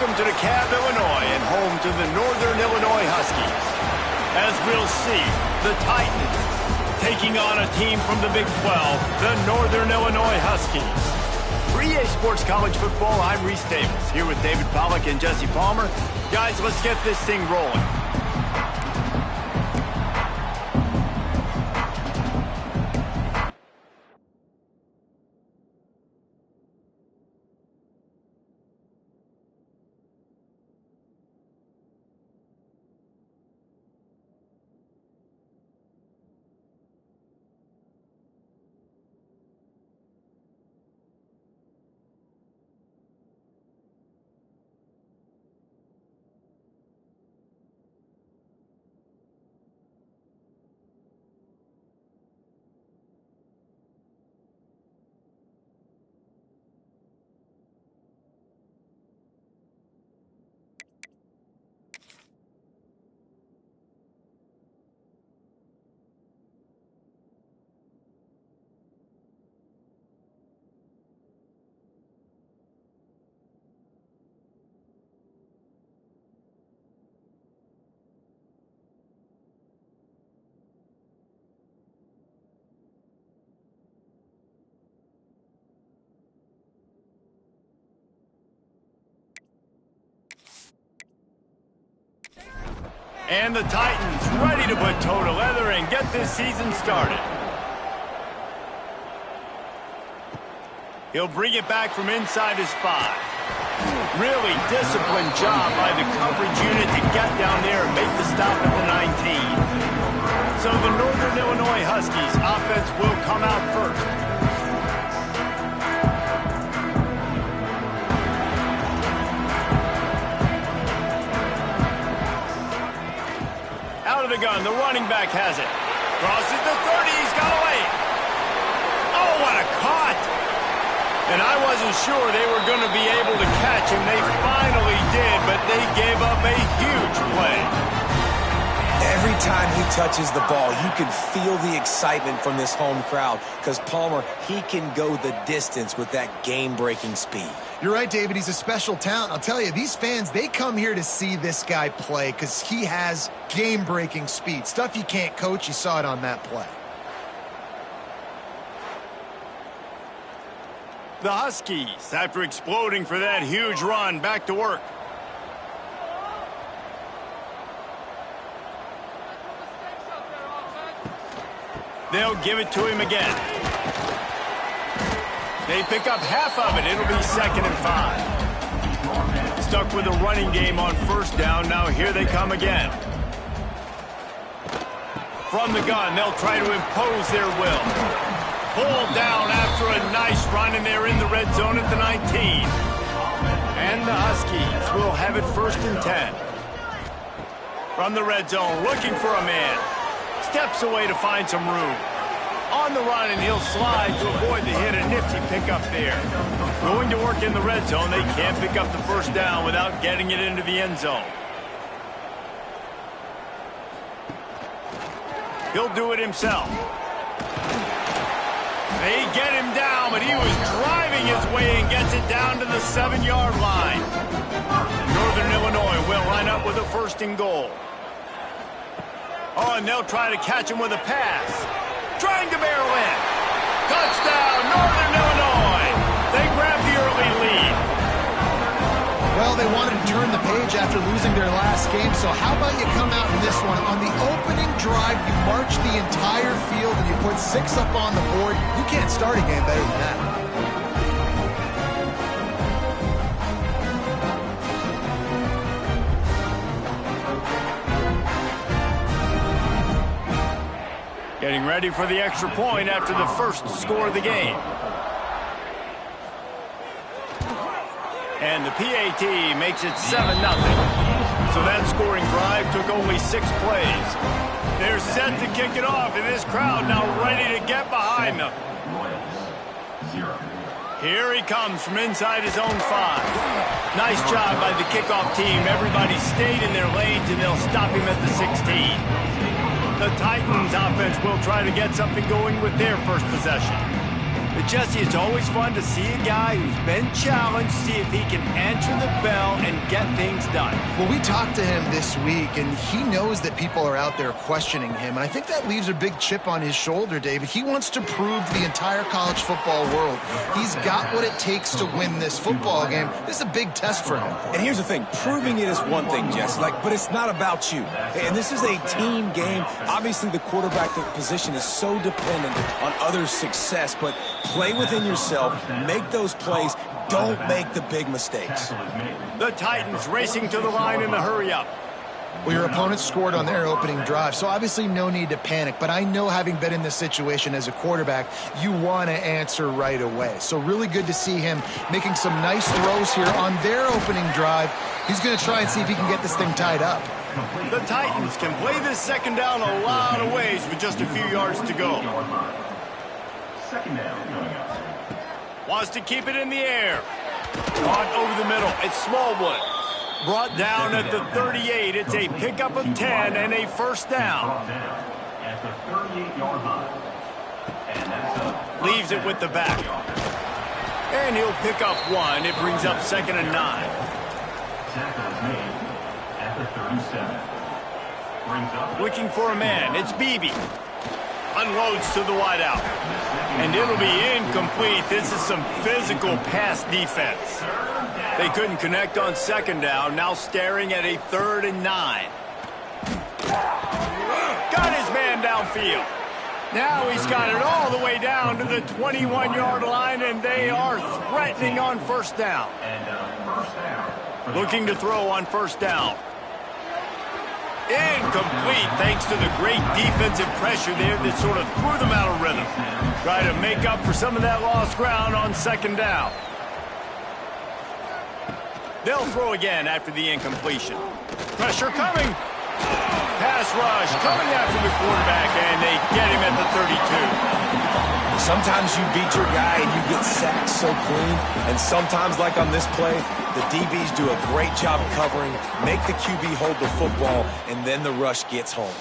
Welcome to DeKalb, Illinois, and home to the Northern Illinois Huskies. As we'll see, the Titans taking on a team from the Big 12, the Northern Illinois Huskies. For EA Sports College Football, I'm Reese Davis, here with David Pollack and Jesse Palmer. Guys, let's get this thing rolling. And the Titans ready to put toe to leather and get this season started. He'll bring it back from inside his 5. Really disciplined job by the coverage unit to get down there and make the stop at the 19. So the Northern Illinois Huskies offense will come out first. Out of the gun, the running back has it. Crosses the 30, he's got away. Oh, what a caught! And I wasn't sure they were going to be able to catch him. They finally did, but they gave up a huge play. Every time he touches the ball, you can feel the excitement from this home crowd because Palmer, he can go the distance with that game-breaking speed. You're right, David. He's a special talent. I'll tell you, these fans, they come here to see this guy play because he has game-breaking speed. Stuff you can't coach. You saw it on that play. The Huskies, after exploding for that huge run, back to work. They'll give it to him again. They pick up half of it. It'll be 2nd and 5. Stuck with a running game on first down. Now here they come again. From the gun, they'll try to impose their will. Pulled down after a nice run, and they're in the red zone at the 19. And the Huskies will have it 1st and 10. From the red zone, looking for a man. Steps away to find some room. On the run, and he'll slide to avoid the hit. A nifty pickup there. Going to work in the red zone. They can't pick up the first down without getting it into the end zone. He'll do it himself. They get him down, but he was driving his way and gets it down to the 7-yard line. Northern Illinois will line up with a 1st and goal. Oh, and they'll try to catch him with a pass. Trying to barrel in. Touchdown, Northern Illinois. They grab the early lead. Well, they wanted to turn the page after losing their last game, so how about you come out in this one? On the opening drive, you march the entire field and you put 6 up on the board. You can't start a game better than that. Getting ready for the extra point after the first score of the game. And the PAT makes it 7-0. So that scoring drive took only 6 plays. They're set to kick it off, and this crowd now ready to get behind them. Here he comes from inside his own 5. Nice job by the kickoff team. Everybody stayed in their lanes, and they'll stop him at the 16. The Titans offense will try to get something going with their first possession. But Jesse, it's always fun to see a guy who's been challenged, see if he can answer the bell and get things done. Well, we talked to him this week, and he knows that people are out there questioning him, and I think that leaves a big chip on his shoulder, David. He wants to prove to the entire college football world he's got what it takes to win this football game. This is a big test for him. And here's the thing, proving it is one thing, Jesse, but it's not about you. And this is a team game. Obviously, the quarterback position is so dependent on others' success, but play within yourself, make those plays, don't make the big mistakes. The Titans racing to the line in the hurry-up. Well, your opponent scored on their opening drive, so obviously no need to panic. But I know, having been in this situation as a quarterback, you want to answer right away. So really good to see him making some nice throws here on their opening drive. He's going to try and see if he can get this thing tied up. The Titans can play this second down a lot of ways with just a few yards to go. Second down coming up. Wants to keep it in the air. Caught over the middle. It's Smallwood. Brought down at the 38. It's a pickup of 10 and a first down. At the 38-yard line. And that's up. Leaves it with the back. And he'll pick up one. It brings up 2nd and 9. Tackle is made at the 37. Brings up. Looking for a man. It's Beebe. Unloads to the wideout. And it'll be incomplete. This is some physical pass defense. They couldn't connect on 2nd down. Now staring at a 3rd and 9. Got his man downfield. Now he's got it all the way down to the 21-yard line, and they are threatening on 1st down. Looking to throw on 1st down. Incomplete, thanks to the great defensive pressure there that sort of threw them out of rhythm. Try to make up for some of that lost ground on 2nd down. They'll throw again after the incompletion. Pressure coming. Pass rush coming after the quarterback, and they get him at the 32. Sometimes you beat your guy and you get sacked so clean, and sometimes, like on this play, the DBs do a great job covering, make the QB hold the football, and then the rush gets home.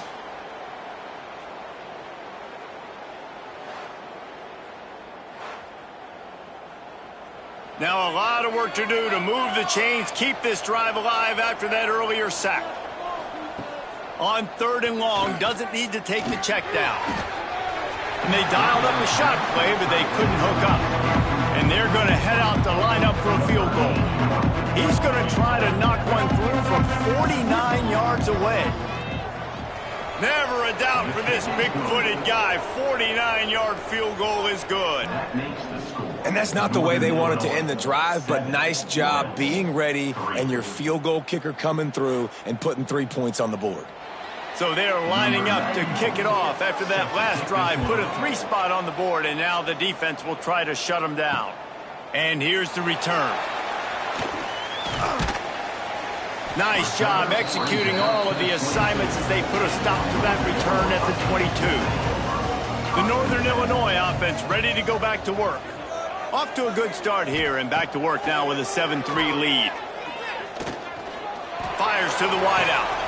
Now a lot of work to do to move the chains, keep this drive alive after that earlier sack. On 3rd and long, doesn't need to take the check down. And they dialed up a shot play, but they couldn't hook up. And they're going to head out to line up for a field goal. He's going to try to knock one through from 49 yards away. Never a doubt for this big-footed guy. 49-yard field goal is good. And that's not the way they wanted to end the drive, but nice job being ready and your field goal kicker coming through and putting 3 points on the board. So they're lining up to kick it off after that last drive. Put a 3 spot on the board, and now the defense will try to shut them down. And here's the return. Nice job executing all of the assignments as they put a stop to that return at the 22. The Northern Illinois offense ready to go back to work. Off to a good start here, and back to work now with a 7-3 lead. Fires to the wideout.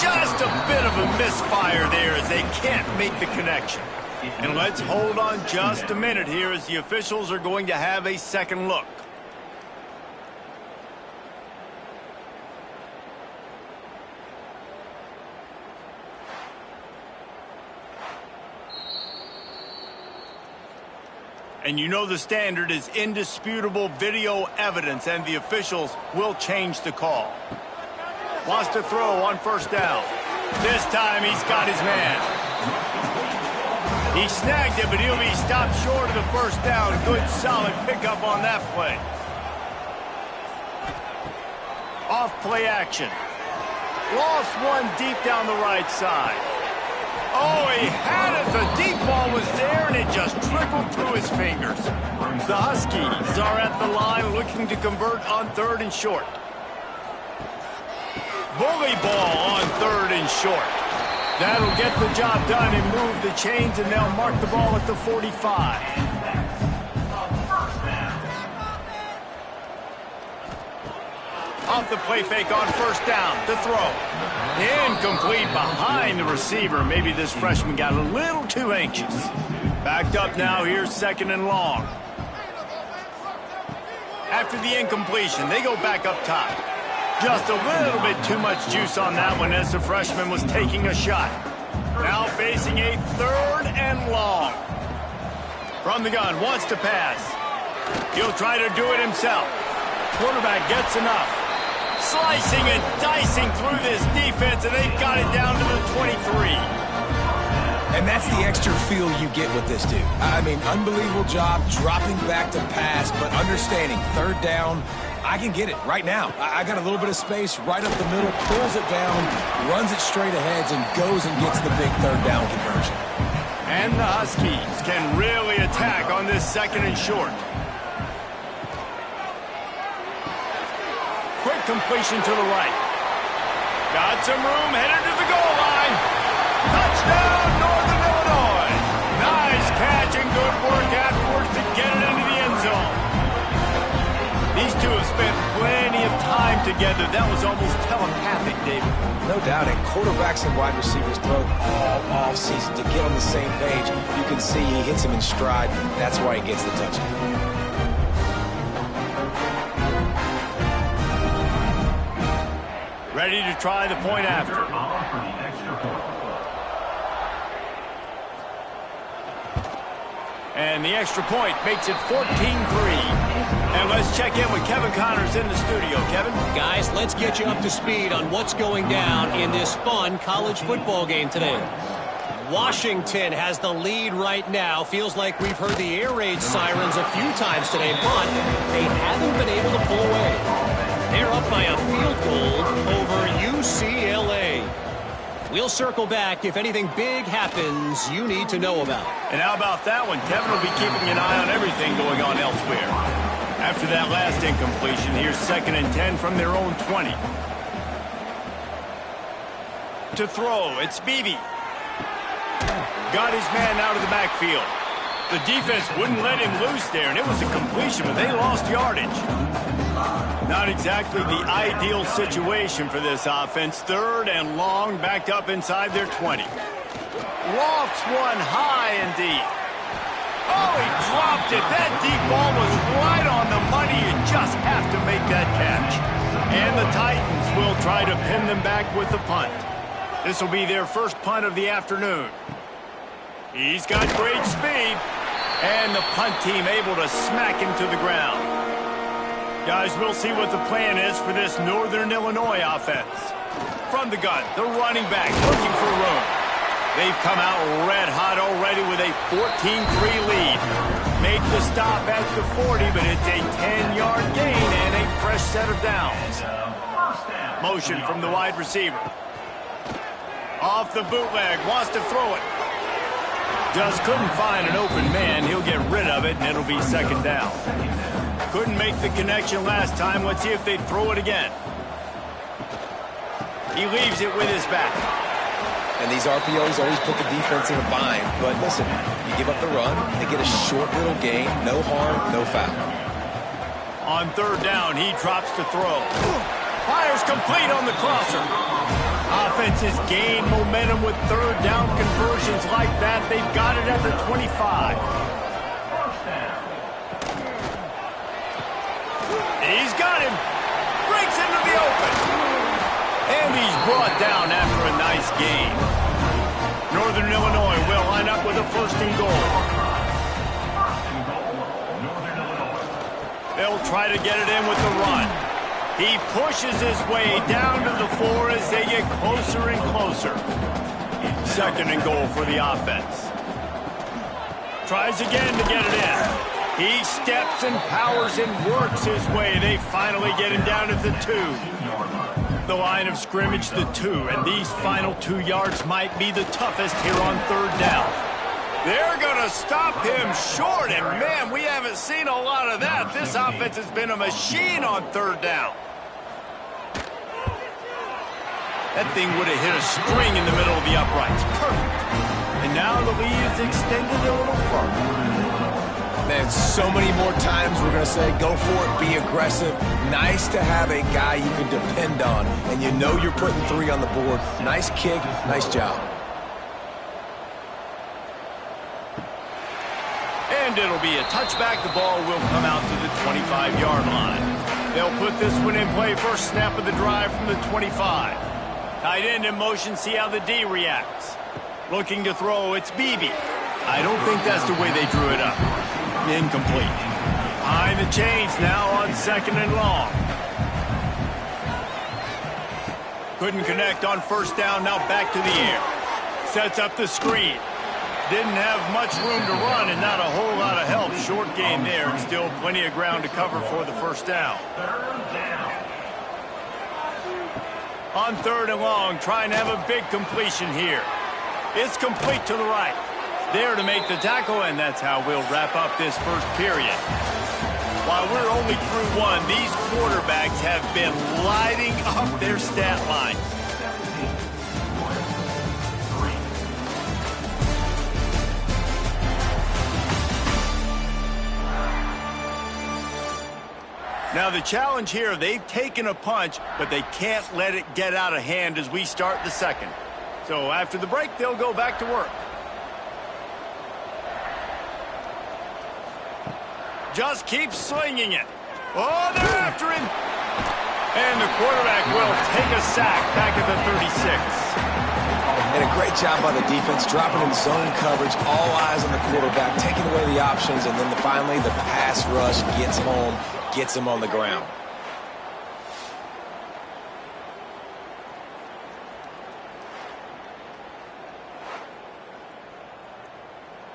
Just a bit of a misfire there as they can't make the connection. And let's hold on just a minute here as the officials are going to have a second look. And you know the standard is indisputable video evidence, and the officials will change the call. Wants to throw on 1st down. This time he's got his man. He snagged it, but he'll be stopped short of the 1st down. Good, solid pickup on that play. Off play action. Lost one deep down the right side. Oh, he had it. The deep ball was there, and it just trickled through his fingers. The Huskies are at the line looking to convert on 3rd and short. Bully ball on 3rd and short. That'll get the job done and move the chains, and they'll mark the ball at the 45. Off the play fake on first down to throw. Incomplete behind the receiver. Maybe this freshman got a little too anxious. Backed up now. Here's 2nd and long. After the incompletion, they go back up top. Just a little bit too much juice on that one as the freshman was taking a shot. Now facing a 3rd and long. From the gun, wants to pass. He'll try to do it himself. Quarterback gets enough. Slicing and dicing through this defense, and they've got it down to the 23. And that's the extra feel you get with this dude. I mean, unbelievable job dropping back to pass, but understanding 3rd down, I can get it right now. I got a little bit of space right up the middle, pulls it down, runs it straight ahead, and goes and gets the big 3rd down conversion. And the Huskies can really attack on this 2nd and short. Quick completion to the right. Got some room, headed to the goal line. Touchdown, Northern Illinois. Nice catch and good work afterwards to get it into the end zone. These two have spent plenty of time together. That was almost telepathic, David. No doubt, and quarterbacks and wide receivers throw all off season to get on the same page. You can see he hits him in stride. That's why he gets the touchdown. Ready to try the point after. And the extra point makes it 14-3. And let's check in with Kevin Connors in the studio. Kevin? Guys, let's get you up to speed on what's going down in this fun college football game today. Washington has the lead right now. Feels like we've heard the air raid sirens a few times today, but they haven't been able to pull away. They're up by a field goal over UCLA. We'll circle back if anything big happens you need to know about. And how about that one? Kevin will be keeping an eye on everything going on elsewhere. After that last incompletion, here's 2nd and 10 from their own 20. To throw, it's Beebe. Got his man out of the backfield. The defense wouldn't let him loose there, and it was a completion, but they lost yardage. Not exactly the ideal situation for this offense. 3rd and long, backed up inside their 20. Lofts one high and deep. Oh, he dropped it. That deep ball was right on the money. You just have to make that catch. And the Titans will try to pin them back with the punt. This will be their first punt of the afternoon. He's got great speed. And the punt team able to smack him to the ground. Guys, we'll see what the plan is for this Northern Illinois offense. From the gun, the running back looking for room. They've come out red hot already with a 14-3 lead. Make the stop at the 40, but it's a 10-yard gain and a fresh set of downs. Motion from the wide receiver. Off the bootleg, wants to throw it. Just couldn't find an open man. He'll get rid of it, and it'll be 2nd down. Couldn't make the connection last time. Let's see if they throw it again. He leaves it with his back. And these RPOs always put the defense in a bind. But listen, you give up the run, they get a short little gain, no harm, no foul. On 3rd down, he drops to throw. Fires complete on the crosser. Offenses gain momentum with 3rd down conversions like that. They've got it at the 25. He's got him. Breaks into the open. And he's brought down after a nice gain. Northern Illinois will line up with a 1st and goal. They'll try to get it in with the run. He pushes his way down to the 4 as they get closer and closer. 2nd and goal for the offense. Tries again to get it in. He steps and powers and works his way. They finally get him down at the 2. The line of scrimmage, the 2, and these final 2 yards might be the toughest here on 3rd down. They're going to stop him short, and man, we haven't seen a lot of that. This offense has been a machine on 3rd down. That thing would have hit a string in the middle of the uprights. Perfect. And now the lead is extended a little further. then so many more times we're going to say, go for it, be aggressive. Nice to have a guy you can depend on, and you know you're putting 3 on the board. Nice kick, nice job. And it'll be a touchback. The ball will come out to the 25-yard line. They'll put this one in play. First snap of the drive from the 25. Tight end in motion, see how the D reacts. Looking to throw, it's Beebe. I don't think that's the way they drew it up. Incomplete. Behind the chains now on 2nd and long. Couldn't connect on first down, now back to the air. Sets up the screen. Didn't have much room to run and not a whole lot of help. Short gain there and still plenty of ground to cover for the first down. On 3rd and long, trying to have a big completion here. It's complete to the right. There to make the tackle, and that's how we'll wrap up this first period. While we're only through 1, these quarterbacks have been lighting up their stat line. Now the challenge here, they've taken a punch, but they can't let it get out of hand as we start the second. So after the break, they'll go back to work. Just keep slinging it. Oh, they're after him. And the quarterback will take a sack back at the 36. And a great job by the defense, dropping in zone coverage, all eyes on the quarterback, taking away the options, and then finally the pass rush gets home, gets him on the ground.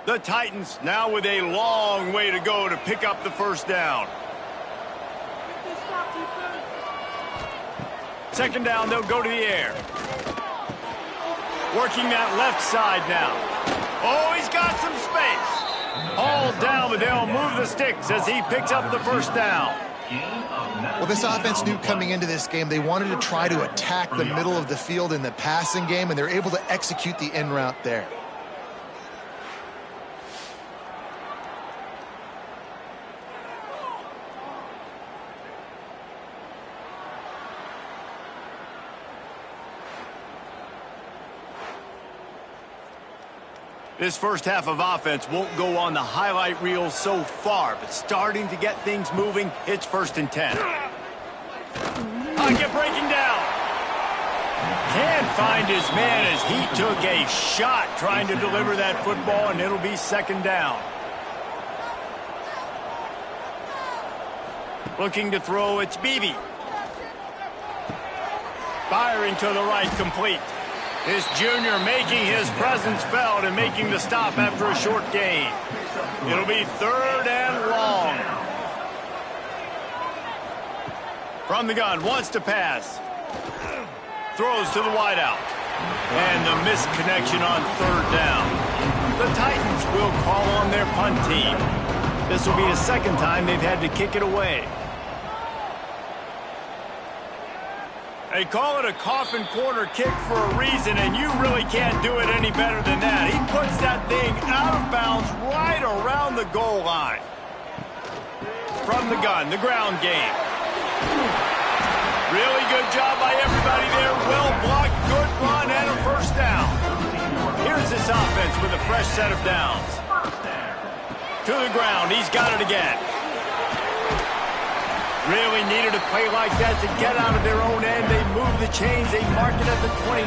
The Titans now with a long way to go to pick up the first down. 2nd down, they'll go to the air. Working that left side now. Oh, he's got some space. Hauled down, but they'll move the sticks as he picks up the first down. Well, this offense knew coming into this game they wanted to try to attack the middle of the field in the passing game, and they're able to execute the in route there. This first half of offense won't go on the highlight reel so far, but starting to get things moving, it's 1st and 10. Pocket breaking down. Can't find his man as he took a shot trying to deliver that football, and it'll be 2nd down. Looking to throw, it's Beebe. Firing to the right, complete. This junior making his presence felt and making the stop after a short gain. It'll be 3rd and long. From the gun, wants to pass. Throws to the wideout. And the missed connection on 3rd down. The Titans will call on their punt team. This will be the 2nd time they've had to kick it away. They call it a coffin corner kick for a reason, and you really can't do it any better than that. He puts that thing out of bounds right around the goal line. From the gun, the ground game. Really good job by everybody there. Well blocked, good run, and a first down. Here's this offense with a fresh set of downs. To the ground, he's got it again. Really needed a play like that to get out of their own end. They move the chains. They mark it at the 29.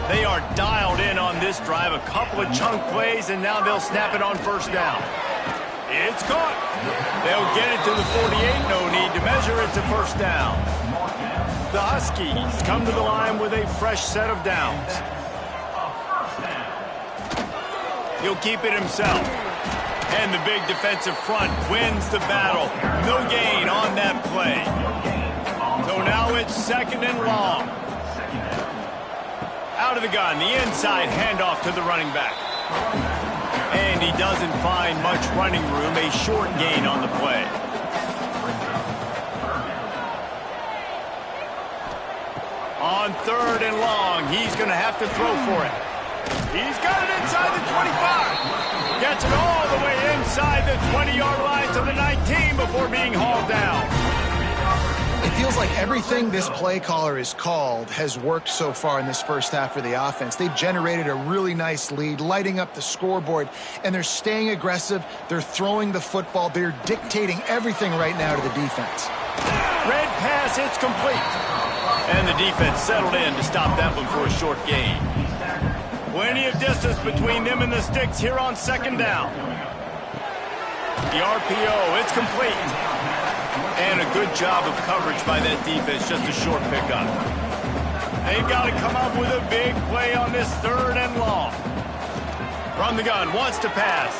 They are dialed in on this drive. A couple of chunk plays, and now they'll snap it on first down. It's caught. They'll get it to the 48. No need to measure. It's a first down. The Huskies come to the line with a fresh set of downs. He'll keep it himself. And the big defensive front wins the battle. No gain on that play. So now it's 2nd and long. Out of the gun, the inside handoff to the running back. And he doesn't find much running room, a short gain on the play. On 3rd and long, he's going to have to throw for it. He's got it inside the 25. Gets it all the way inside the 20-yard line to the 19 before being hauled down. It feels like everything this play caller has called has worked so far in this first half for the offense. They've generated a really nice lead, lighting up the scoreboard, and they're staying aggressive. They're throwing the football. They're dictating everything right now to the defense. Red pass, it's complete. And the defense settled in to stop that one for a short gain. Plenty of distance between them and the sticks here on second down. The RPO, it's complete. And a good job of coverage by that defense, just a short pickup. They've got to come up with a big play on this third and long. From the gun, wants to pass.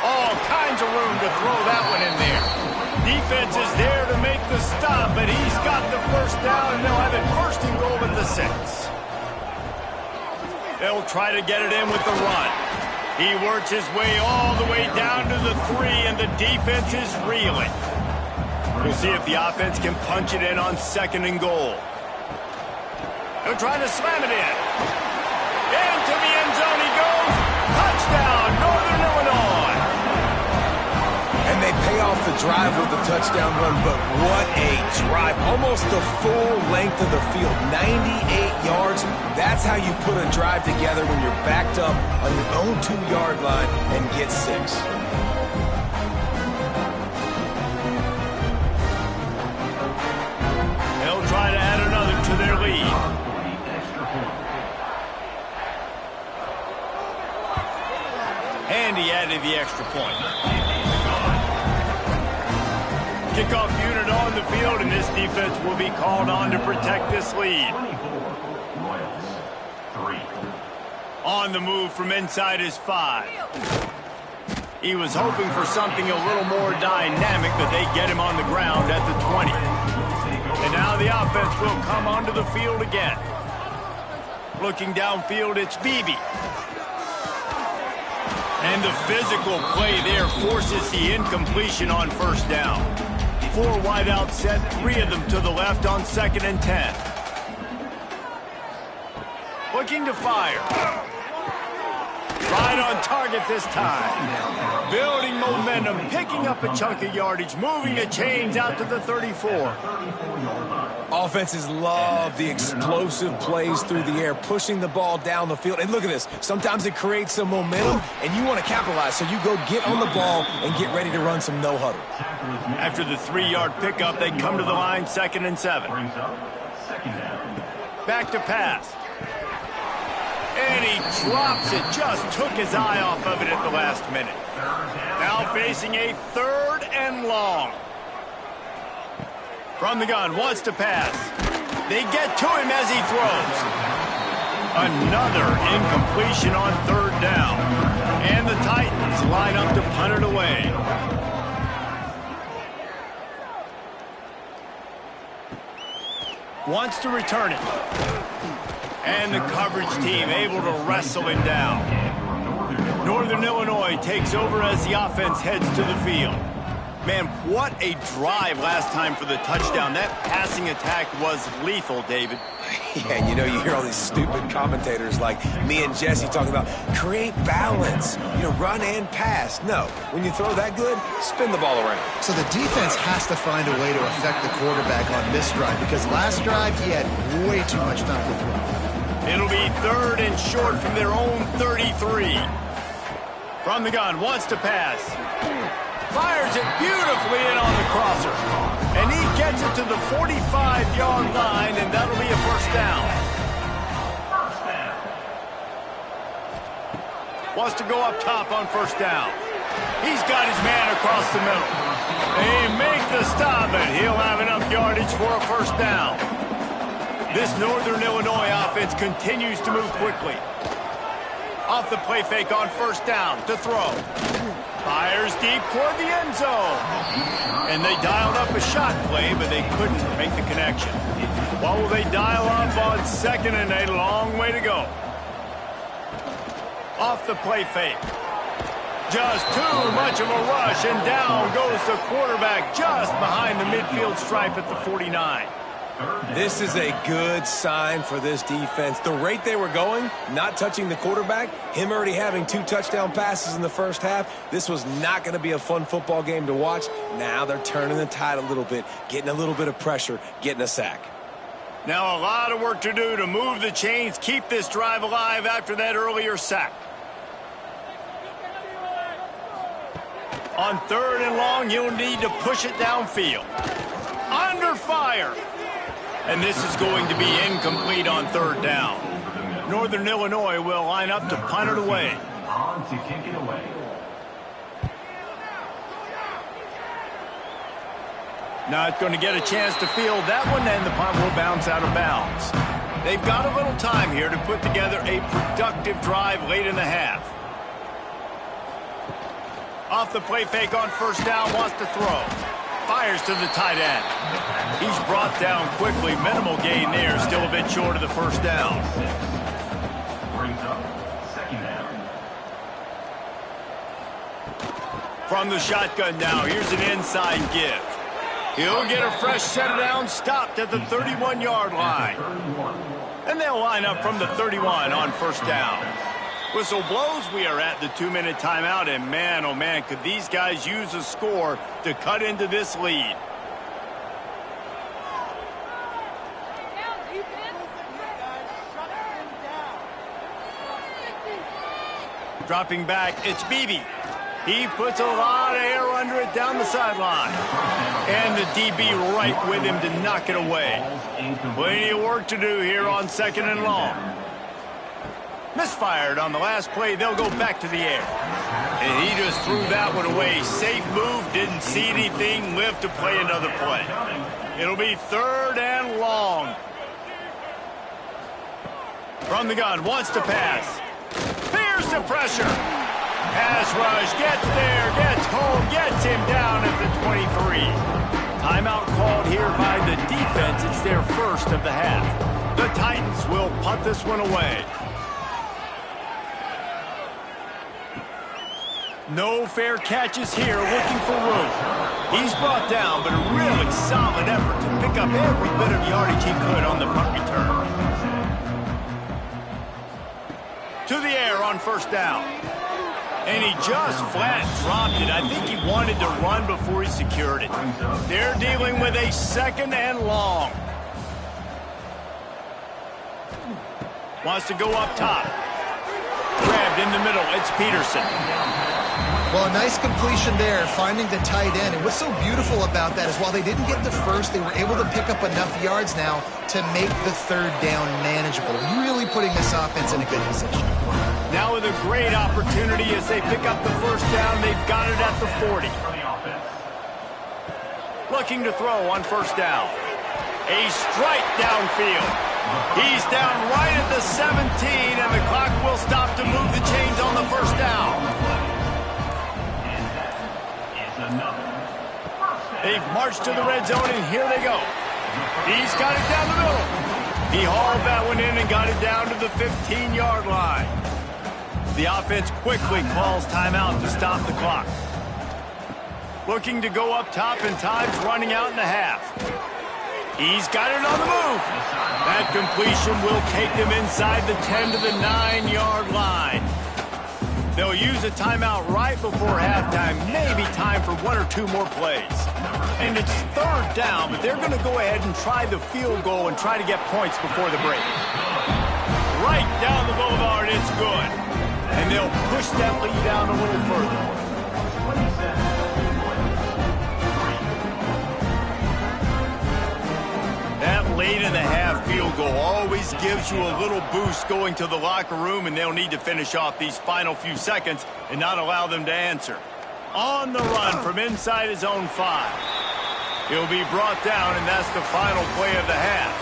All kinds of room to throw that one in there. Defense is there to make the stop, but he's got the first down, and they'll have it first and goal at the 6. They'll try to get it in with the run. He works his way all the way down to the 3, and the defense is reeling. We'll see if the offense can punch it in on second and goal. They're trying to slam it in. Into the end zone he goes. Touchdown, Northern Illinois. And they pay off the drive with the touchdown run, but what a drive. Almost the full length of the field, 98 yards. That's how you put a drive together when you're backed up on your own 2-yard line and get 6. They'll try to add another to their lead. And he added the extra point. Kickoff unit on the field, and this defense will be called on to protect this lead. On the move from inside his 5. He was hoping for something a little more dynamic, but they get him on the ground at the 20. And now the offense will come onto the field again. Looking downfield, it's Beebe. And the physical play there forces the incompletion on first down. 4 wide out set, 3 of them to the left on 2nd and 10. Looking to fire. Right on target this time. Building momentum, picking up a chunk of yardage, moving the chains out to the 34. Offenses love the explosive plays through the air, pushing the ball down the field. And look at this. Sometimes it creates some momentum, and you want to capitalize. So you go get on the ball and get ready to run some no-huddle. After the 3-yard pickup, they come to the line, 2nd and 7. Back to pass. And he drops it. Just took his eye off of it at the last minute. Now facing a 3rd and long. From the gun, wants to pass. They get to him as he throws. Another incompletion on 3rd down. And the Titans line up to punt it away. Wants to return it. And the coverage team able to wrestle him down. Northern Illinois takes over as the offense heads to the field. Man, what a drive last time for the touchdown. That passing attack was lethal, David. Yeah, and you know, you hear all these stupid commentators like me and Jesse talking about create balance, run and pass. No, when you throw that good, spin the ball around. So the defense has to find a way to affect the quarterback on this drive, because last drive he had way too much time to throw. It'll be 3rd and short from their own 33. From the gun, wants to pass. Fires it beautifully in on the crosser. And he gets it to the 45-yard line, and that'll be a first down. Wants to go up top on first down. He's got his man across the middle. They make the stop, and he'll have enough yardage for a first down. This Northern Illinois offense continues to move quickly. Off the play fake on first down to throw. Fires deep toward the end zone. And they dialed up a shot play, but they couldn't make the connection. What will they dial up on 2nd and 8? Long way to go. Off the play fake. Just too much of a rush, and down goes the quarterback just behind the midfield stripe at the 49. This is a good sign for this defense. The rate they were going, not touching the quarterback, him already having 2 touchdown passes in the first half, this was not going to be a fun football game to watch. Now they're turning the tide a little bit, getting a little bit of pressure, getting a sack. Now a lot of work to do to move the chains, keep this drive alive after that earlier sack. On 3rd and long, you'll need to push it downfield. Under fire. And this is going to be incomplete on 3rd down. Northern Illinois will line up to punt it away. On to kick it away. Not going to get a chance to field that one, and the punt will bounce out of bounds. They've got a little time here to put together a productive drive late in the half. Off the play fake on 1st down, wants to throw. Fires to the tight end. He's brought down quickly. Minimal gain there, still a bit short of the 1st down. Brings up 2nd down. From the shotgun now, here's an inside give. He'll get a fresh set down, stopped at the 31-yard line. And they'll line up from the 31 on 1st down. Whistle blows, we are at the 2-minute timeout, and man, oh man, could these guys use a score to cut into this lead. Dropping back, it's Beebe. He puts a lot of air under it down the sideline. And the DB right with him to knock it away. Plenty of work to do here on 2nd and long. Misfired on the last play. They'll go back to the air. And he just threw that one away. Safe move. Didn't see anything. Lived to play another play. It'll be 3rd and long. From the gun. Wants to pass. Fears the pressure. Pass rush. Gets there. Gets home. Gets him down at the 23. Timeout called here by the defense. It's their first of the half. The Titans will punt this one away. No fair catches here, looking for room. He's brought down, but a really solid effort to pick up every bit of yardage he could on the punt return. To the air on 1st down. And he just flat dropped it. I think he wanted to run before he secured it. They're dealing with a 2nd and long. Wants to go up top. Grabbed in the middle, it's Peterson. Well, a nice completion there, finding the tight end. And what's so beautiful about that is while they didn't get the first, they were able to pick up enough yards now to make the 3rd down manageable. Really putting this offense in a good position. Now with a great opportunity as they pick up the 1st down, they've got it at the 40. Looking to throw on 1st down. A strike downfield. He's down right at the 17, and the clock will stop to move the chains on the 1st down. They've marched to the red zone, and here they go. He's got it down the middle. He hauled that one in and got it down to the 15-yard line. The offense quickly calls timeout to stop the clock. Looking to go up top, and time's running out in the half. He's got it on the move. That completion will take them inside the 10 to the 9-yard line. They'll use a timeout right before halftime, maybe time for 1 or 2 more plays. And it's 3rd down, but they're going to go ahead and try the field goal and try to get points before the break. Right down the boulevard, it's good. And they'll push that lead down a little further. That late in the half field goal always gives you a little boost going to the locker room, and they'll need to finish off these final few seconds and not allow them to answer. On the run from inside his own 5. He'll be brought down, and that's the final play of the half.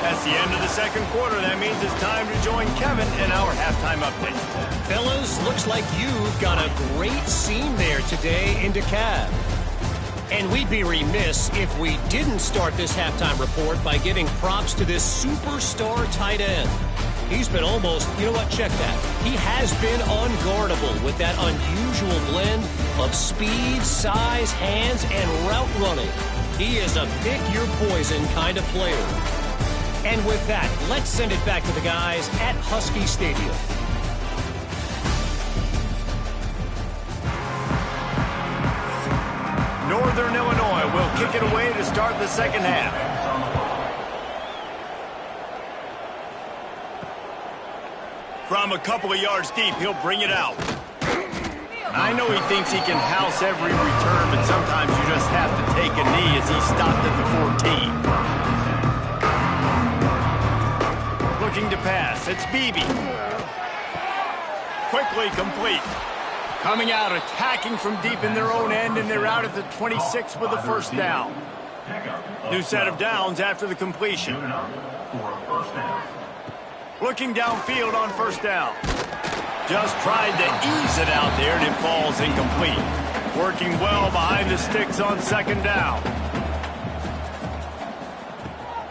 That's the end of the 2nd quarter. That means it's time to join Kevin in our halftime update. Fellas, looks like you've got a great scene there today in DeKalb. And we'd be remiss if we didn't start this halftime report by giving props to this superstar tight end. He's been almost, you know what, check that. He has been unguardable with that unusual blend of speed, size, hands, and route running. He is a pick-your-poison kind of player. And with that, let's send it back to the guys at Husky Stadium. Northern Illinois will kick it away to start the second half. From a couple of yards deep, he'll bring it out. I know he thinks he can house every return, but sometimes you just have to take a knee as he stopped at the 14. Looking to pass, it's Beebe. Quickly complete. Coming out, attacking from deep in their own end, and they're out at the 26 with a first down. New set of downs after the completion. Looking downfield on first down. Just tried to ease it out there, and it falls incomplete. Working well behind the sticks on second down.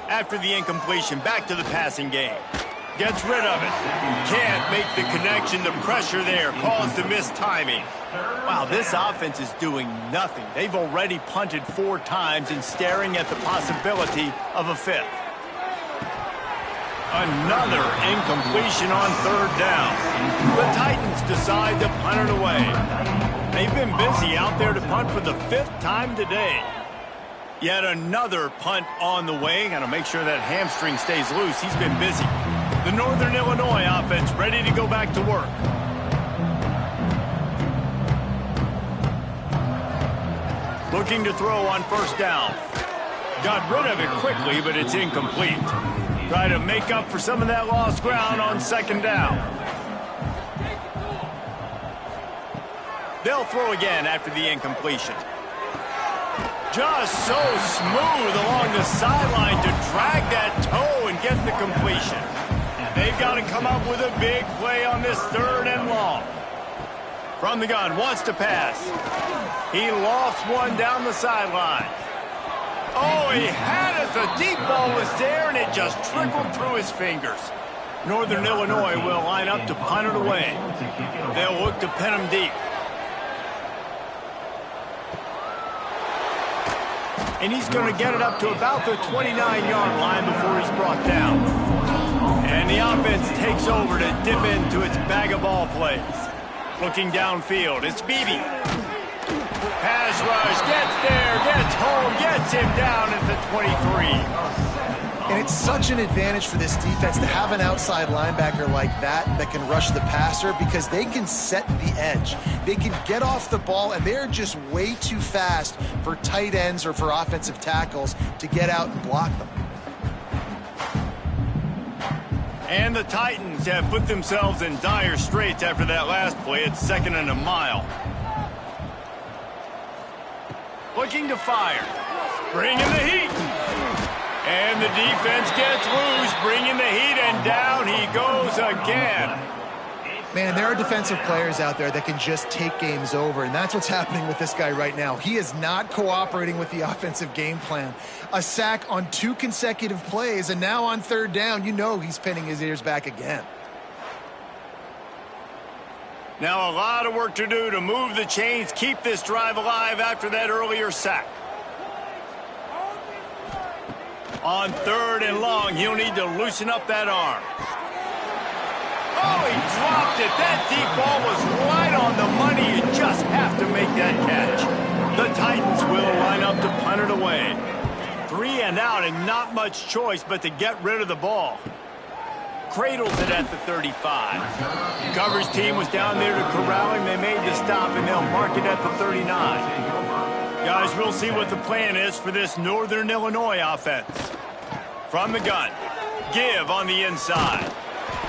After the incompletion, back to the passing game. Gets rid of it. Can't make the connection. The pressure there caused the missed timing. Wow, this offense is doing nothing. They've already punted 4 times and staring at the possibility of a 5th. Another incompletion on third down. The Titans decide to punt it away. They've been busy out there to punt for the 5th time today. Yet another punt on the way. Got to make sure that hamstring stays loose. He's been busy. The Northern Illinois offense ready to go back to work. Looking to throw on first down. Got rid of it quickly, but it's incomplete. Try to make up for some of that lost ground on second down. They'll throw again after the incompletion. Just so smooth along the sideline to drag that toe and get the completion. They've got to come up with a big play on this 3rd and long. From the gun, wants to pass. He lost one down the sideline. Oh, he had it. The deep ball was there, and it just trickled through his fingers. Northern Illinois will line up to punt it away. They'll look to pin him deep. And he's going to get it up to about the 29-yard line before he's brought down. And the offense takes over to dip into its bag of ball plays. Looking downfield, it's Beebe. Pass rush, gets there, gets home, gets him down at the 23. And it's such an advantage for this defense to have an outside linebacker like that can rush the passer because they can set the edge. They can get off the ball, and they're just way too fast for tight ends or for offensive tackles to get out and block them. And the Titans have put themselves in dire straits after that last play. It's 2nd and a mile. Looking to fire. Bringing the heat. And the defense gets loose, bringing the heat, and down he goes again. Man, there are defensive players out there that can just take games over, and that's what's happening with this guy right now. He is not cooperating with the offensive game plan. A sack on 2 consecutive plays, and now on 3rd down, you know he's pinning his ears back again. Now a lot of work to do to move the chains, keep this drive alive after that earlier sack. On 3rd and long, he'll need to loosen up that arm. Oh, he dropped it. That deep ball was right on the money. You just have to make that catch. The Titans will line up to punt it away. 3 and out, and not much choice but to get rid of the ball. Cradles it at the 35. The coverage team was down there to corral him. They made the stop, and they'll mark it at the 39. Guys, we'll see what the plan is for this Northern Illinois offense. From the gun, give on the inside.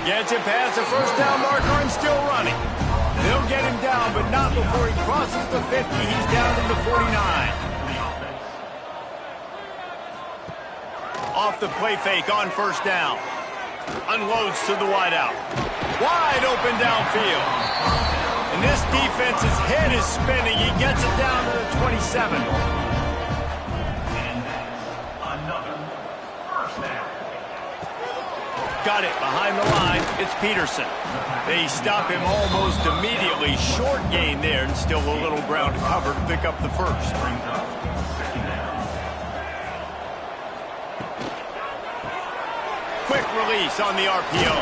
Gets it past the first down marker and still running. They'll get him down, but not before he crosses the 50. He's down to the 49. Off the play fake on first down. Unloads to the wideout. Wide open downfield. And this defense's head is spinning. He gets it down to the 27. Got it behind the line. It's Peterson. They stop him almost immediately. Short gain there, and still a little ground to cover to pick up the first. release on the RPO.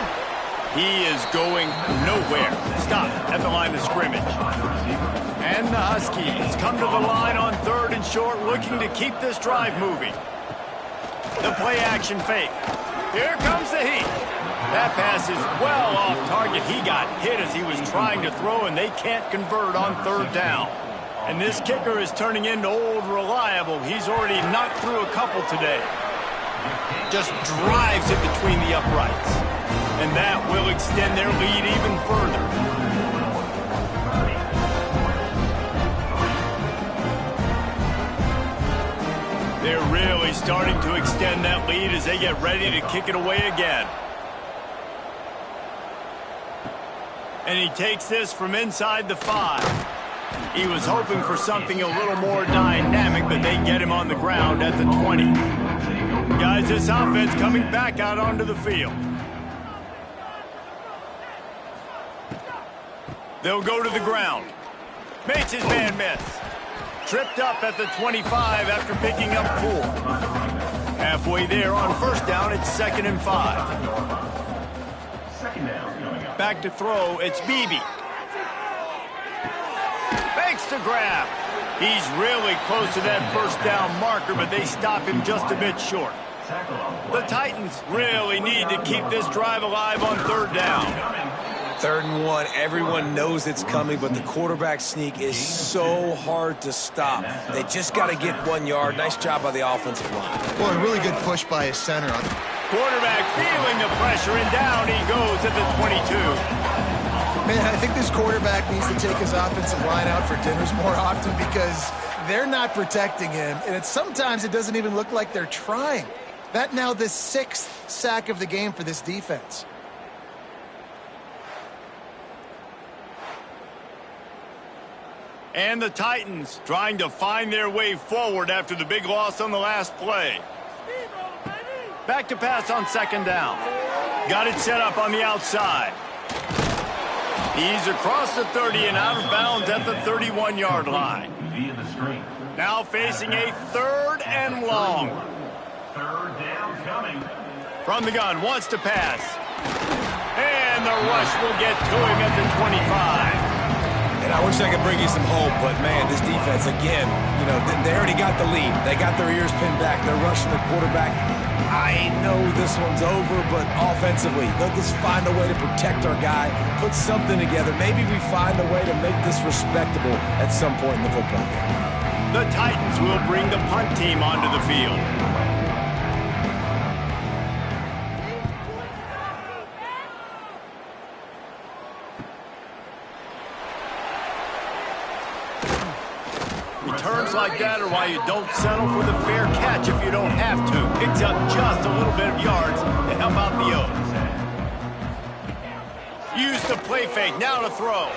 He is going nowhere. Stop at the line of scrimmage. And the Huskies come to the line on 3rd and short, looking to keep this drive moving. The play-action fake. Here comes the heat. That pass is well off target. He got hit as he was trying to throw, and they can't convert on 3rd down. And this kicker is turning into old reliable. He's already knocked through a couple today. Just drives it between the uprights. And that will extend their lead even further. They're really starting to extend that lead as they get ready to kick it away again. And he takes this from inside the 5. He was hoping for something a little more dynamic, but they get him on the ground at the 20. Guys, this offense coming back out onto the field. They'll go to the ground. Makes his man miss. Tripped up at the 25 after picking up 4. Halfway there on 1st down, it's 2nd and 5. Second down coming up. Back to throw, it's Beebe. Fakes to grab. He's really close to that 1st down marker, but they stop him just a bit short. The Titans really need to keep this drive alive on 3rd down. 3rd and 1, everyone knows it's coming, but the quarterback sneak is so hard to stop. They just got to get 1 yard. Nice job by the offensive line. Well, a really good push by his center. Quarterback feeling the pressure, and down he goes at the 22. Man, I think this quarterback needs to take his offensive line out for dinners more often because they're not protecting him, and sometimes it doesn't even look like they're trying. That now the 6th sack of the game for this defense. And the Titans trying to find their way forward after the big loss on the last play. Back to pass on 2nd down. Got it set up on the outside. He's across the 30 and out of bounds at the 31-yard line. Now facing a 3rd and long. 3rd down coming. From the gun, wants to pass. And the rush will get to him at the 25. And I wish I could bring you some hope, but, man, this defense, again, you know, they already got the lead. They got their ears pinned back. They're rushing the quarterback. I know this one's over, but offensively, they'll just find a way to protect our guy, put something together. Maybe we find a way to make this respectable at some point in the football game. The Titans will bring the punt team onto the field. Returns like that are why you don't settle for the fair catch if you don't have to. Picks up just a little bit of yards to help out the O's. Use the play fake, now to throw.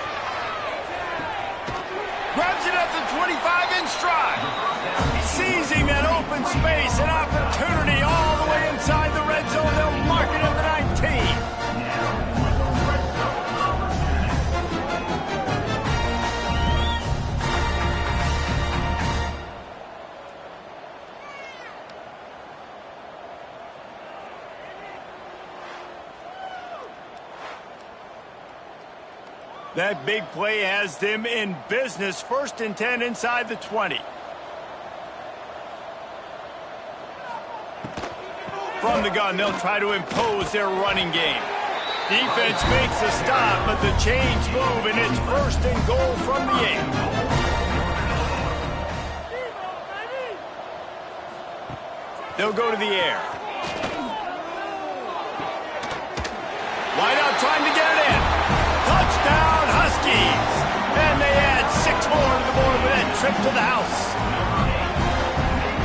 Grabs it at the 25 in stride. Seizing that open space, an opportunity all the way inside the red zone. They'll mark it at the 19. That big play has them in business. 1st and 10 inside the 20. From the gun, they'll try to impose their running game. Defense makes a stop, but the chains move, and it's 1st and goal from the 8. They'll go to the air. Wide out trying to get it in. Touchdown, Huskies! And they add 6 more to the board with that trip to the house.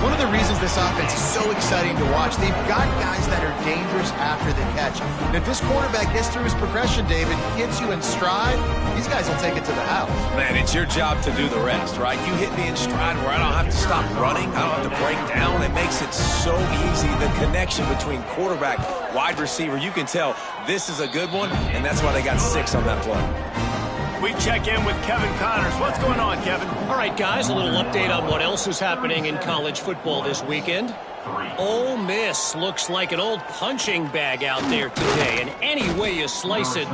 One of the reasons this offense is so exciting to watch, they've got guys that are dangerous after the catch. And if this quarterback gets through his progression, David, hits you in stride, these guys will take it to the house. Man, it's your job to do the rest, right? You hit me in stride where I don't have to stop running. I don't have to break down. It makes it so easy. The connection between quarterback, wide receiver, you can tell this is a good one, and that's why they got 6 on that play. We check in with Kevin Connors. What's going on, Kevin? All right, guys, a little update on what else is happening in college football this weekend. Ole Miss looks like an old punching bag out there today, and any way you slice it,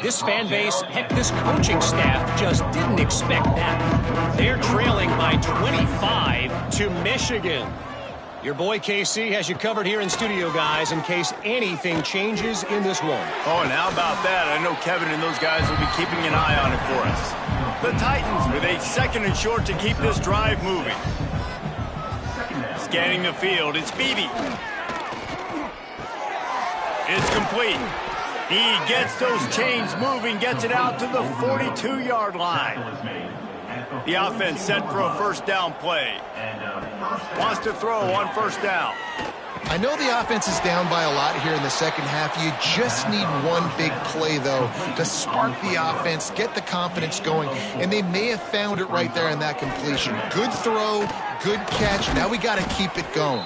this fan base, heck, this coaching staff just didn't expect that. They're trailing by 25 to Michigan. Your boy KC has you covered here in studio, guys, in case anything changes in this one. Oh, and how about that? I know Kevin and those guys will be keeping an eye on it for us. The Titans with a 2nd and short to keep this drive moving. Scanning the field, it's Beebe. It's complete. He gets those chains moving, gets it out to the 42-yard line. The offense set for a first down play. Wants to throw on first down. I know the offense is down by a lot here in the second half. You just need one big play, though, to spark the offense, get the confidence going, and they may have found it right there in that completion. Good throw, good catch. Now we got to keep it going.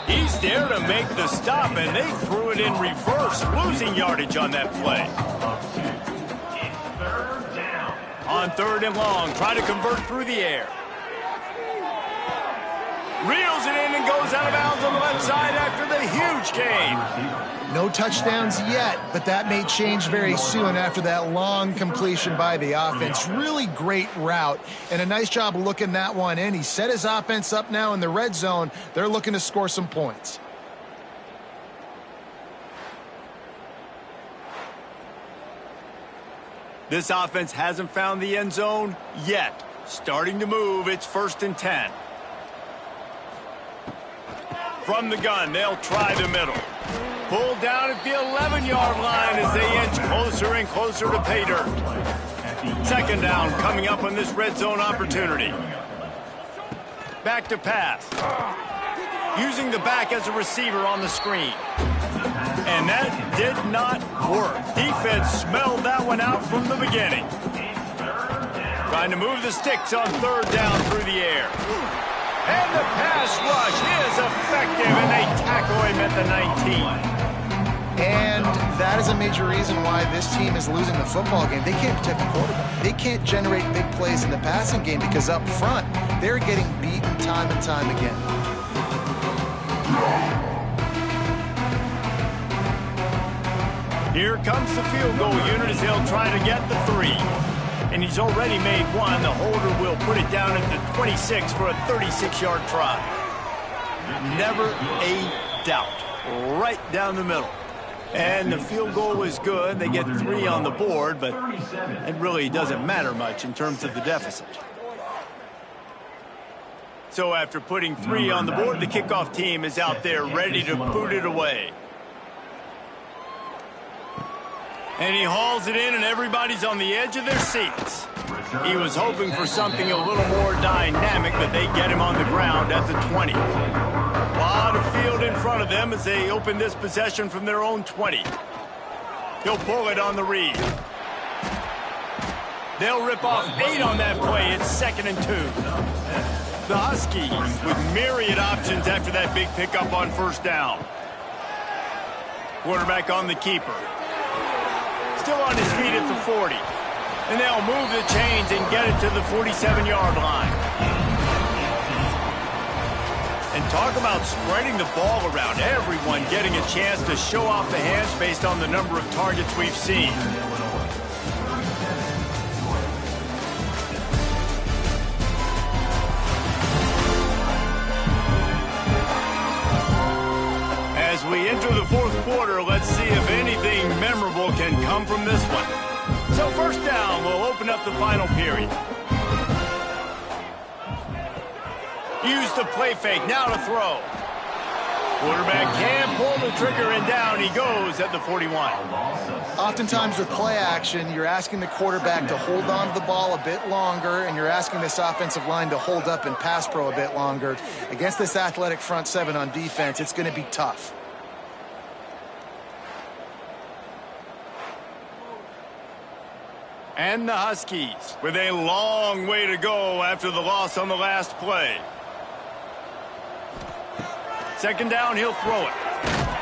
He's there to make the stop, and they threw it in reverse, losing yardage on that play. On 3rd and long, try to convert through the air. Reels it in and goes out of bounds on the left side after the huge gain. No touchdowns yet, but that may change very soon after that long completion by the offense. Really great route, and a nice job of looking that one in. He set his offense up now in the red zone. They're looking to score some points. This offense hasn't found the end zone yet. Starting to move, it's 1st and 10. From the gun, they'll try the middle. Pulled down at the 11-yard line as they inch closer and closer to pay dirt. 2nd down coming up on this red zone opportunity. Back to pass. Using the back as a receiver on the screen. And that did not work. Defense smelled that one out from the beginning. Trying to move the sticks on 3rd down through the air. And the pass rush is effective, and they tackle him at the 19. And that is a major reason why this team is losing the football game. They can't protect the quarterback. They can't generate big plays in the passing game because up front, they're getting beaten time and time again. Here comes the field goal unit as they'll try to get the 3. And he's already made one. The holder will put it down at the 26 for a 36-yard try. Never a doubt. Right down the middle. And the field goal is good. They get 3 on the board, but it really doesn't matter much in terms of the deficit. So after putting 3 on the board, the kickoff team is out there ready to boot it away. And he hauls it in, and everybody's on the edge of their seats. He was hoping for something a little more dynamic, but they get him on the ground at the 20. A lot of field in front of them as they open this possession from their own 20. He'll pull it on the read. They'll rip off 8 on that play. It's 2nd and 2. The Huskies with myriad options after that big pickup on first down. Quarterback on the keeper. Still on his feet at the 40. And they'll move the chains and get it to the 47-yard line. And talk about spreading the ball around. Everyone getting a chance to show off the hands based on the number of targets we've seen. As we enter the 4th quarter, let's see if anything memorable can come from this one. So 1st down will open up the final period. Use the play fake, now to throw. Quarterback can pull the trigger, and down he goes at the 41. Oftentimes with play action, you're asking the quarterback to hold on to the ball a bit longer, and you're asking this offensive line to hold up in pass pro a bit longer. Against this athletic front 7 on defense, it's going to be tough. And the Huskies with a long way to go after the loss on the last play. 2nd down, he'll throw it.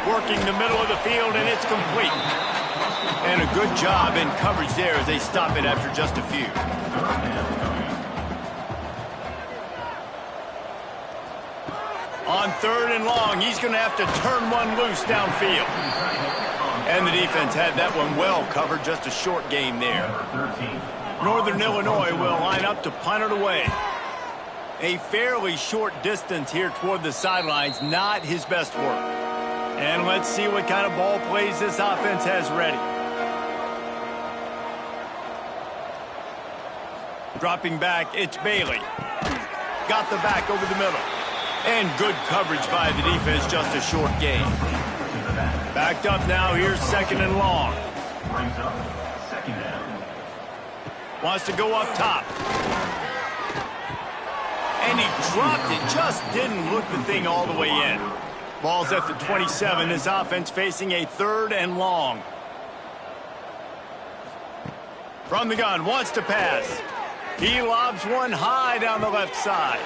Working the middle of the field, and it's complete. And a good job in coverage there as they stop it after just a few. On 3rd and long, he's going to have to turn one loose downfield. And the defense had that one well covered, just a short gain there. Northern Illinois will line up to punt it away. A fairly short distance here toward the sidelines, not his best work. And let's see what kind of ball plays this offense has ready. Dropping back, it's Bailey. Got the back over the middle. And good coverage by the defense, just a short gain. Backed up now, here's 2nd and long. Brings up 2nd down. Wants to go up top. And he dropped it, just didn't look the thing all the way in. Ball's at the 27, this offense facing a 3rd and long. From the gun, wants to pass. He lobs one high down the left side.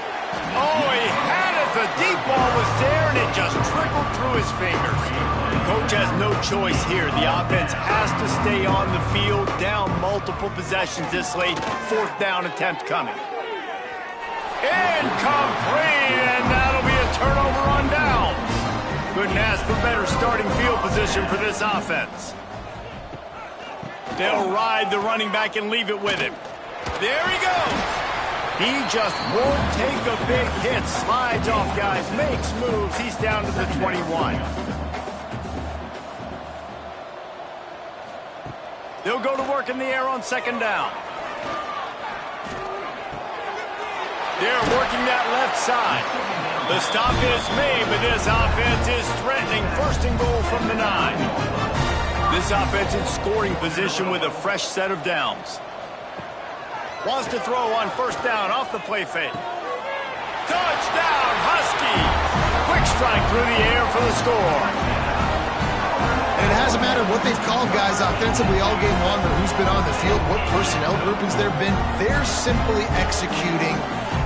Oh, he had it. The deep ball was there, and it just trickled through his fingers. Coach has no choice here. The offense has to stay on the field, down multiple possessions this late. 4th down attempt coming. Incomplete, and that'll be a turnover on downs. Couldn't ask for better starting field position for this offense. They'll ride the running back and leave it with him. There he goes. He just won't take a big hit. Slides off guys, makes moves. He's down to the 21. They'll go to work in the air on 2nd down. They're working that left side. The stop is made, but this offense is threatening. 1st and goal from the 9. This offense in scoring position with a fresh set of downs. Wants to throw on 1st down off the play fake. Touchdown, Huskies! Quick strike through the air for the score. And it hasn't mattered what they've called guys offensively all game long or who's been on the field, what personnel groupings there have been. They're simply executing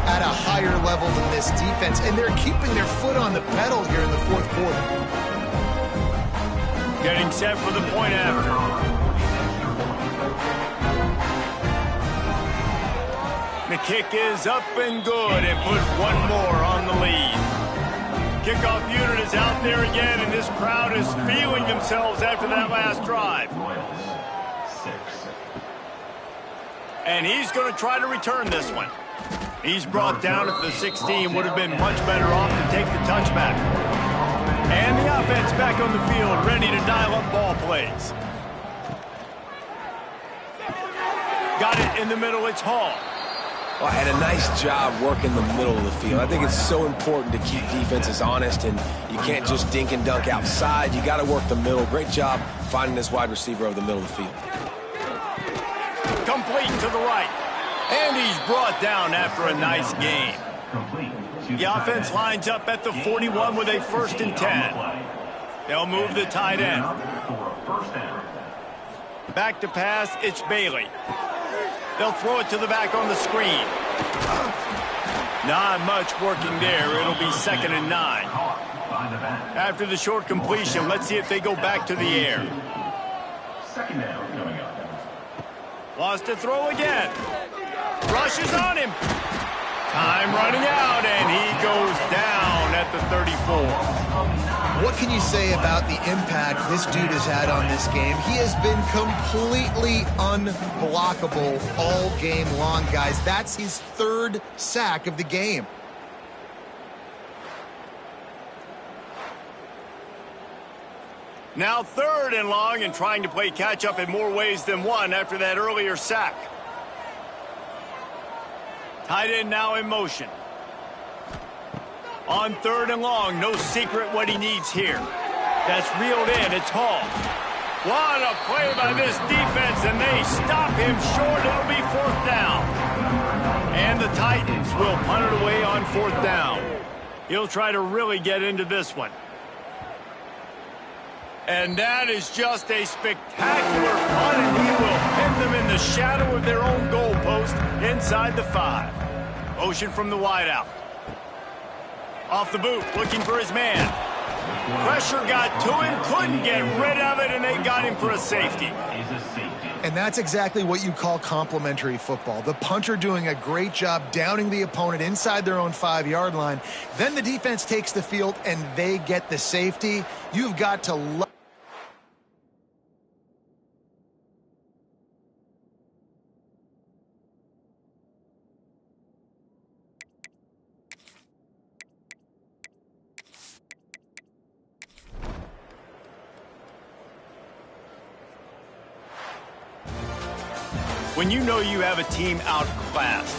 at a higher level than this defense, and they're keeping their foot on the pedal here in the 4th quarter. Getting set for the point after. The kick is up and good, and put one more on the lead. Kickoff unit is out there again, and this crowd is feeling themselves after that last drive. And he's going to try to return this one. He's brought down at the 16, would have been much better off to take the touchback. And the offense back on the field, ready to dial up ball plays. Got it in the middle, it's Hall. Well, and a nice job working the middle of the field. I think it's so important to keep defenses honest, and you can't just dink and dunk outside. You got to work the middle. Great job finding this wide receiver over the middle of the field. Complete to the right. And he's brought down after a nice gain. The offense lines up at the 41 with a 1st and 10. They'll move the tight end. Back to pass, it's Bailey. They'll throw it to the back on the screen. Not much working there. It'll be 2nd and 9. After the short completion, let's see if they go back to the air. 2nd down coming up. Wants to throw again. Rushes on him. Time running out, and he goes down at the 34. What can you say about the impact this dude has had on this game? He has been completely unblockable all game long, guys. That's his 3rd sack of the game. Now 3rd and long, and trying to play catch-up in more ways than one after that earlier sack. Tight end now in motion. On 3rd and long, no secret what he needs here. That's reeled in, it's Hall. What a play by this defense, and they stop him short. It'll be 4th down. And the Titans will punt it away on 4th down. He'll try to really get into this one. And that is just a spectacular punt, and he will pin them in the shadow of their own goalpost inside the 5. Motion from the wideout. Off the boot, looking for his man. Pressure got to him, couldn't get rid of it, and they got him for a safety. And that's exactly what you call complementary football. The punter doing a great job downing the opponent inside their own 5-yard line. Then the defense takes the field, and they get the safety. You've got to love. When you know you have a team outclassed,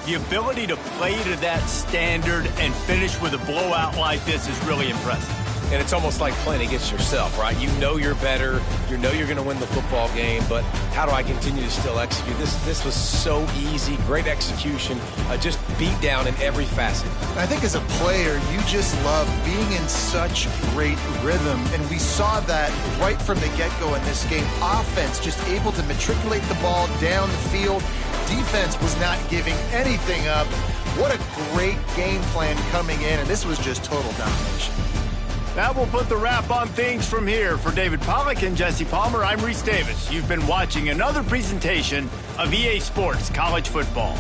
the ability to play to that standard and finish with a blowout like this is really impressive. And it's almost like playing against yourself, right? You know you're better. You know you're going to win the football game, but how do I continue to still execute? This was so easy, great execution, just beat down in every facet. I think as a player, you just love being in such great rhythm, and we saw that right from the get-go in this game. Offense just able to matriculate the ball down the field. Defense was not giving anything up. What a great game plan coming in, and this was just total domination. That will put the wrap on things from here. For David Pollack and Jesse Palmer, I'm Reese Davis. You've been watching another presentation of EA Sports College Football.